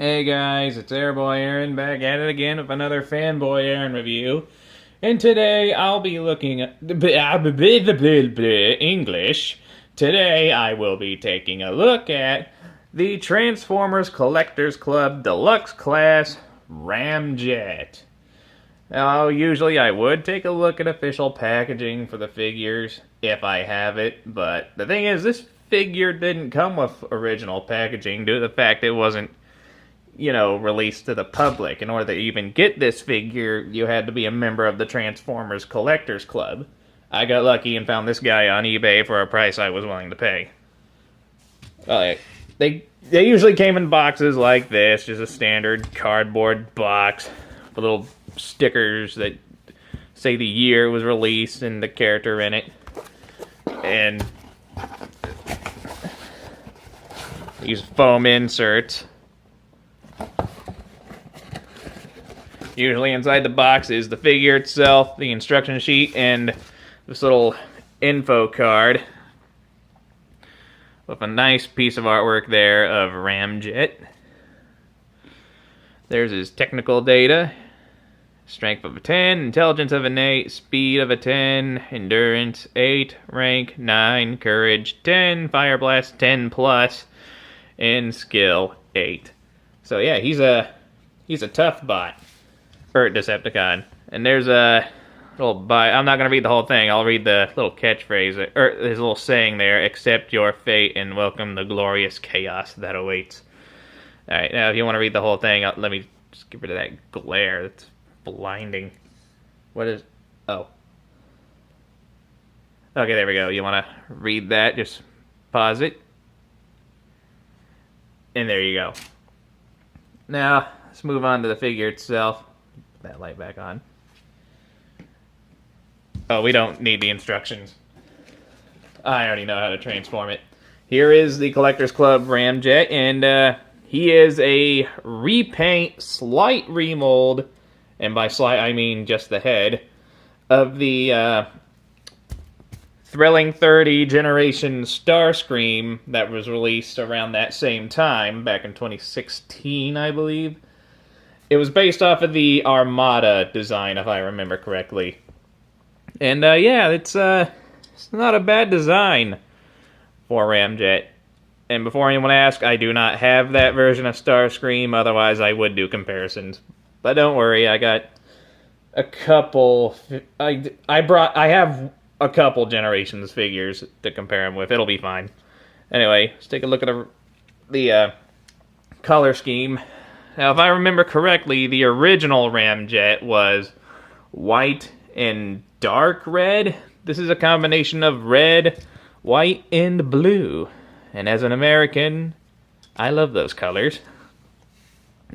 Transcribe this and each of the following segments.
Hey guys, it's FanBoyAaron back at it again with another FanBoyAaron review. And today I'll be looking at English. Today I will be taking a look at the Transformers Collectors Club Deluxe Class Ramjet. Now, usually I would take a look at official packaging for the figures if I have it, but the thing is, this figure didn't come with original packaging due to the fact it wasn't released to the public. In order to even get this figure, you had to be a member of the Transformers Collectors Club. I got lucky and found this guy on eBay for a price I was willing to pay. They usually came in boxes like this, just a standard cardboard box with little stickers that say the year it was released and the character in it. And these foam inserts. Usually inside the box is the figure itself, the instruction sheet, and this little info card with a nice piece of artwork there of Ramjet. There's his technical data. Strength of a 10, intelligence of an 8, speed of a 10, endurance 8, rank 9, courage 10, fire blast 10 plus, and skill 8. So yeah, he's a tough bot. Or Decepticon. And there's a little I'm not going to read the whole thing. I'll read the little catchphrase, or his little saying there: accept your fate and welcome the glorious chaos that awaits. Alright, now if you want to read the whole thing, let me just get rid of that glare. That's blinding. What is... oh. Okay, there we go. You want to read that? Just pause it. And there you go. Now, let's move on to the figure itself. That light back on. Oh, we don't need the instructions. I already know how to transform it. Here is the Collectors Club Ramjet, and he is a repaint, slight remold, and by slight I mean just the head, of the Thrilling 30 Generation Starscream that was released around that same time, back in 2016, I believe. It was based off of the Armada design, if I remember correctly. And yeah, it's not a bad design for Ramjet. And before anyone asks, I do not have that version of Starscream, otherwise I would do comparisons. But don't worry, I got a couple... I have a couple Generations figures to compare them with. It'll be fine. Anyway, let's take a look at the color scheme. Now, if I remember correctly, the original Ramjet was white and dark red. This is a combination of red, white, and blue. And as an American, I love those colors.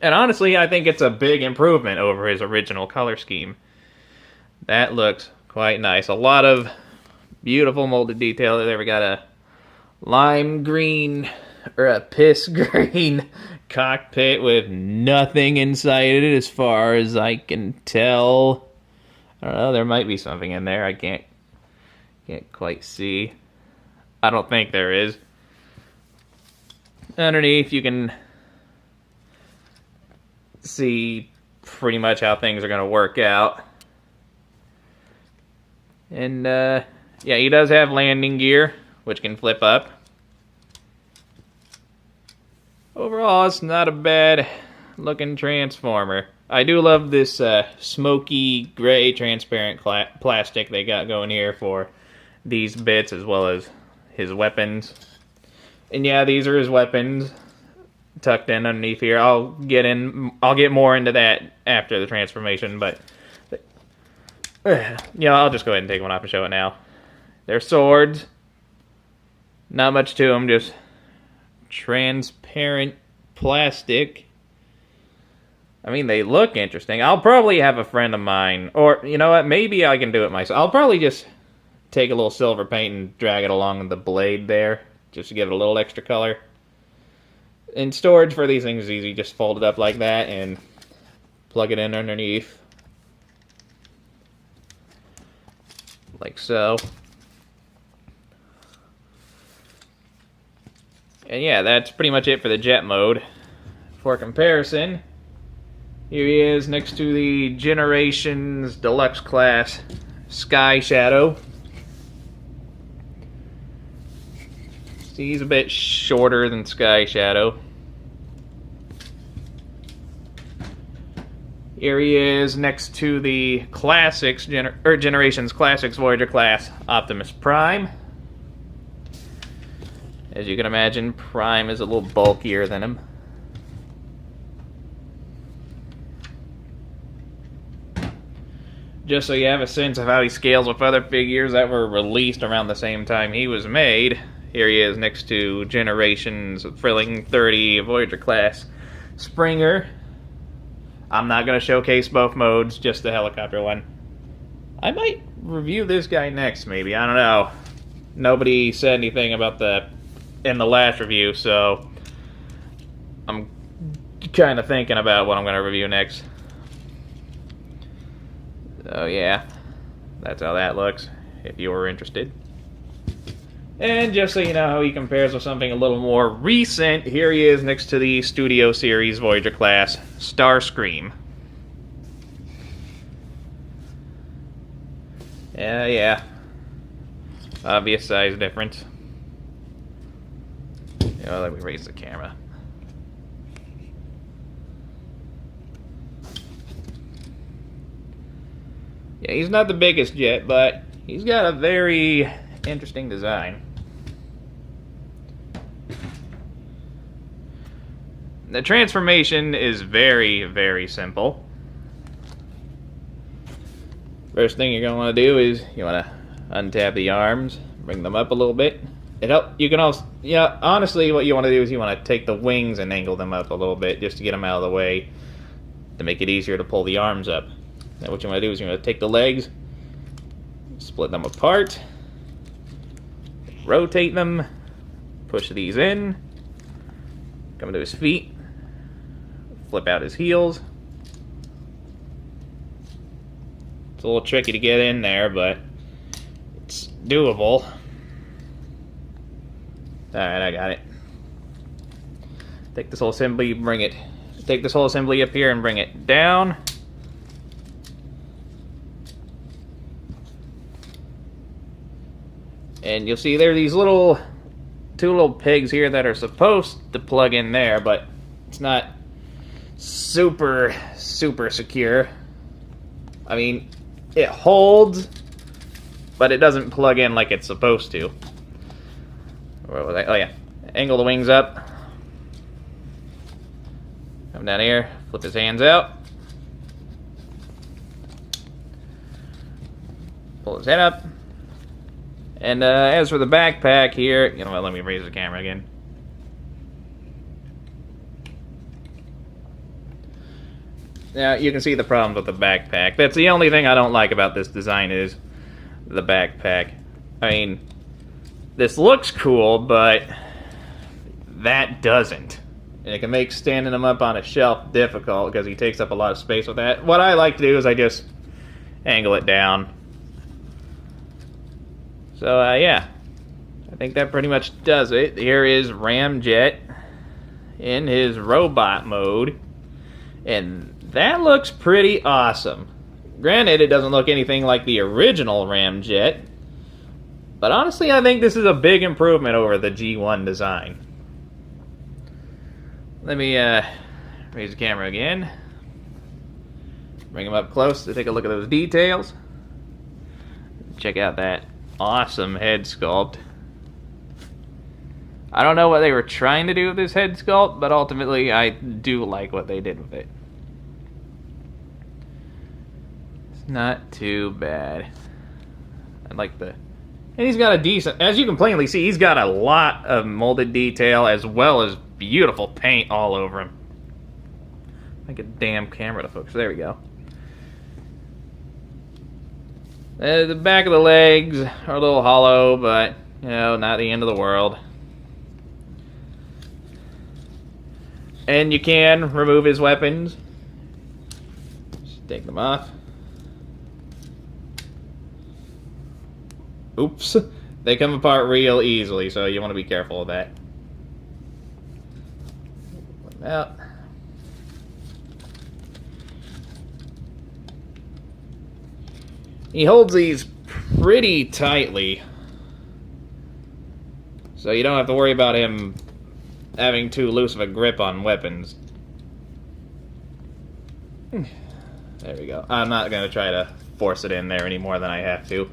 And honestly, I think it's a big improvement over his original color scheme. That looks quite nice. A lot of beautiful molded detail there. We got a lime green, or a piss green cockpit with nothing inside it as far as I can tell. I don't know, there might be something in there. I can't quite see. I don't think there is. Underneath you can see pretty much how things are going to work out. And yeah, he does have landing gear, which can flip up. Overall, it's not a bad looking Transformer. I do love this smoky gray transparent plastic they got going here for these bits as well as his weapons. And yeah, these are his weapons tucked in underneath here. I'll get more into that after the transformation, but yeah, I'll just go ahead and take one off and show it now. They're swords. Not much to them, just transparent plastic. I mean, they look interesting. I'll probably have a friend of mine, or you know what, maybe I can do it myself. I'll probably just take a little silver paint and drag it along the blade there, just to give it a little extra color. And storage for these things is easy. Just fold it up like that and plug it in underneath. Like so. And yeah, that's pretty much it for the jet mode. for comparison, here he is next to the Generations Deluxe class Sky Shadow. See, he's a bit shorter than Sky Shadow. Here he is next to the Classics, Generations Classics Voyager class Optimus Prime. As you can imagine, Prime is a little bulkier than him. Just so you have a sense of how he scales with other figures that were released around the same time he was made, here he is next to Generations Thrilling 30 Voyager class Springer. I'm not going to showcase both modes, just the helicopter one. I might review this guy next, maybe. I don't know. Nobody said anything about in the last review, so I'm kind of thinking about what I'm going to review next. So yeah, that's how that looks, if you were interested. And just so you know how he compares with something a little more recent, here he is next to the Studio Series Voyager class Starscream. Yeah. Obvious size difference. Let me raise the camera. Yeah, he's not the biggest jet, but he's got a very interesting design. The transformation is very, very simple. First thing you're going to want to do is you want to untap the arms, bring them up a little bit. You can also, honestly, what you want to do is you want to take the wings and angle them up a little bit just to get them out of the way to make it easier to pull the arms up. Now what you want to do is you want to take the legs, split them apart, rotate them, push these in, come to his feet, flip out his heels. It's a little tricky to get in there, but it's doable. Alright, I got it. Take this whole assembly, take this whole assembly up here and bring it down. And you'll see there are these two little pegs here that are supposed to plug in there, but it's not super secure. I mean, it holds, but it doesn't plug in like it's supposed to. Where was I? Oh yeah. Angle the wings up. Come down here, flip his hands out. Pull his head up. And as for the backpack here, you know what, let me raise the camera again. Now, you can see the problem with the backpack. That's the only thing I don't like about this design is the backpack. I mean, this looks cool, but that doesn't. And it can make standing him up on a shelf difficult because he takes up a lot of space with that. What I like to do is I just angle it down. So, yeah. I think that pretty much does it. Here is Ramjet in his robot mode. And that looks pretty awesome. Granted, it doesn't look anything like the original Ramjet. But honestly, I think this is a big improvement over the G1 design. Let me raise the camera again. Bring him up close to take a look at those details. Check out that awesome head sculpt. I don't know what they were trying to do with this head sculpt, but ultimately I do like what they did with it. It's not too bad. I like the... And he's got a decent... As you can plainly see, he's got a lot of molded detail as well as beautiful paint all over him. Make a damn camera to focus. There we go. The back of the legs are a little hollow, but, you know, not the end of the world. And you can remove his weapons. Just take them off. Oops. They come apart real easily, so you want to be careful of that. Out. He holds these pretty tightly, so you don't have to worry about him having too loose of a grip on weapons. There we go. I'm not going to try to force it in there any more than I have to.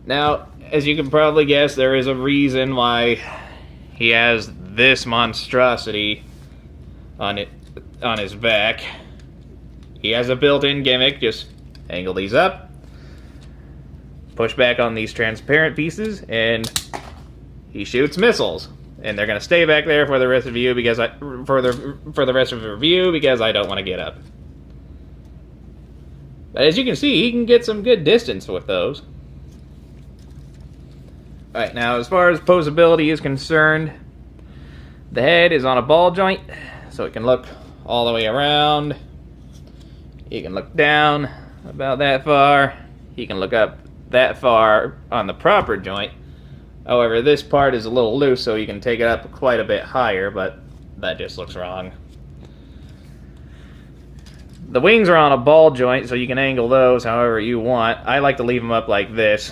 Now, as you can probably guess, there is a reason why he has this monstrosity on his back. He has a built-in gimmick. Just angle these up, push back on these transparent pieces, and he shoots missiles. And they're going to stay back there for the rest of the view because for the rest of the review because I don't want to get up. But as you can see, he can get some good distance with those. Alright, now as far as posability is concerned, the head is on a ball joint, so it can look all the way around. You can look down about that far. You can look up that far on the proper joint. However, this part is a little loose, so you can take it up quite a bit higher, but that just looks wrong. The wings are on a ball joint, so you can angle those however you want. I like to leave them up like this,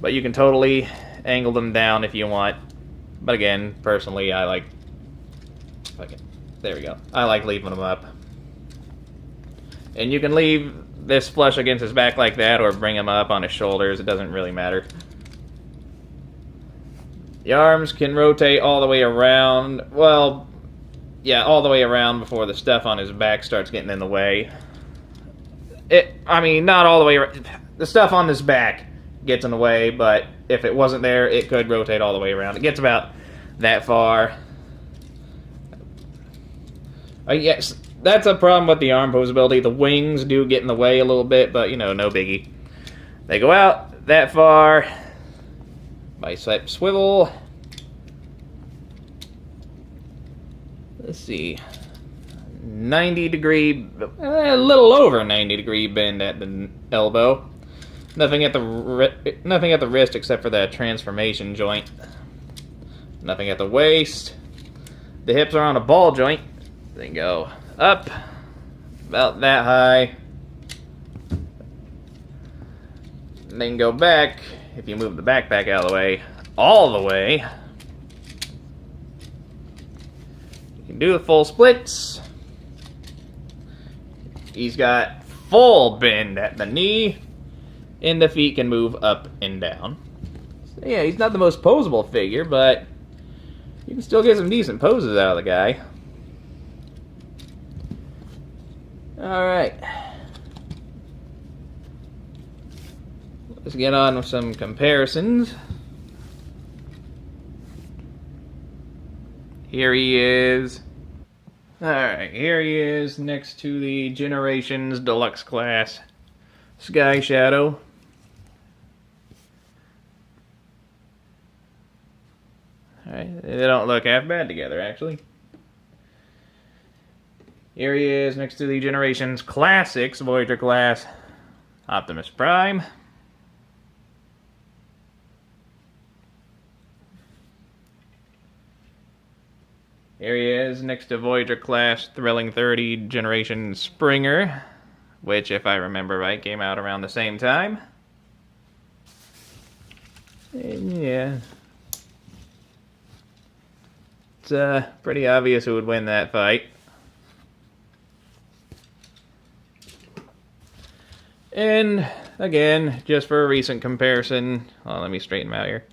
but you can totally angle them down if you want. But again, personally, I like... Okay, there we go. I like leaving them up. And you can leave this flush against his back like that, or bring him up on his shoulders. It doesn't really matter. The arms can rotate all the way around. Well, yeah, all the way around before the stuff on his back starts getting in the way. I mean, not all the way around. The stuff on his back gets in the way, but if it wasn't there, it could rotate all the way around. It gets about that far. Yes, that's a problem with the arm posability. The wings do get in the way a little bit, but, you know, no biggie. They go out that far. Bicep swivel. Let's see. 90-degree, a little over 90-degree bend at the elbow. Nothing at the wrist except for that transformation joint. Nothing at the waist. The hips are on a ball joint. They go up about that high. And then go back. If you move the backpack out of the way, all the way, you can do the full splits. He's got full bend at the knee, and the feet can move up and down. So yeah, he's not the most posable figure, but you can still get some decent poses out of the guy. Alright. Let's get on with some comparisons. Here he is. Alright, here he is next to the Generations Deluxe class Sky Shadow. Alright, they don't look half bad together, actually. Here he is next to the Generations Classics Voyager class Optimus Prime. Here he is next to Voyager class Thrilling 30 Generation Springer, which, if I remember right, came out around the same time. And yeah, it's pretty obvious who would win that fight. And again, just for a recent comparison, let me straighten him out here.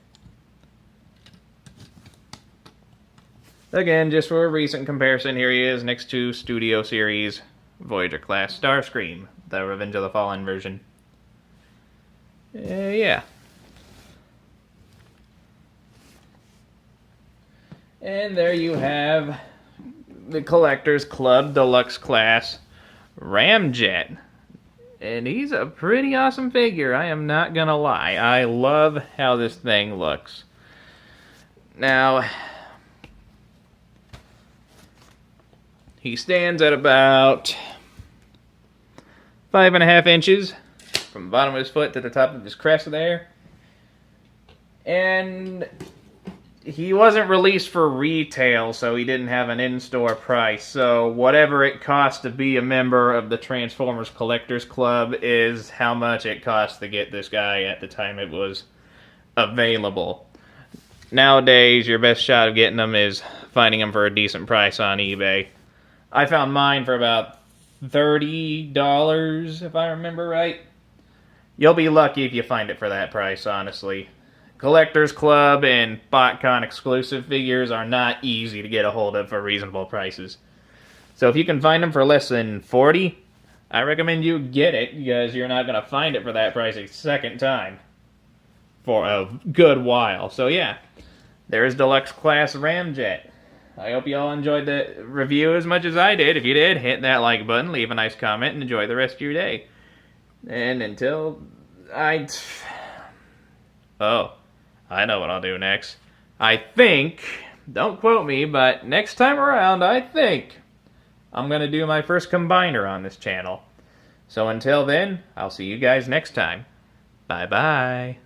Again, just for a recent comparison, here he is next to Studio Series Voyager class Starscream, the Revenge of the Fallen version. Yeah. And there you have the Collector's Club Deluxe class Ramjet. And he's a pretty awesome figure, I am not gonna lie. I love how this thing looks. Now, he stands at about 5.5 inches from the bottom of his foot to the top of his crest there. And he wasn't released for retail, so he didn't have an in-store price. So whatever it costs to be a member of the Transformers Collectors Club is how much it costs to get this guy at the time it was available. Nowadays, your best shot of getting them is finding them for a decent price on eBay. I found mine for about $30, if I remember right. You'll be lucky if you find it for that price, honestly. Collectors Club and BotCon exclusive figures are not easy to get a hold of for reasonable prices. So if you can find them for less than $40, I recommend you get it, because you're not going to find it for that price a second time for a good while. So yeah, there's Deluxe Class Ramjet. I hope you all enjoyed the review as much as I did. If you did, hit that like button, leave a nice comment, and enjoy the rest of your day. And until I know what I'll do next. I think, don't quote me, but next time around, I think I'm going to do my first combiner on this channel. So until then, I'll see you guys next time. Bye-bye.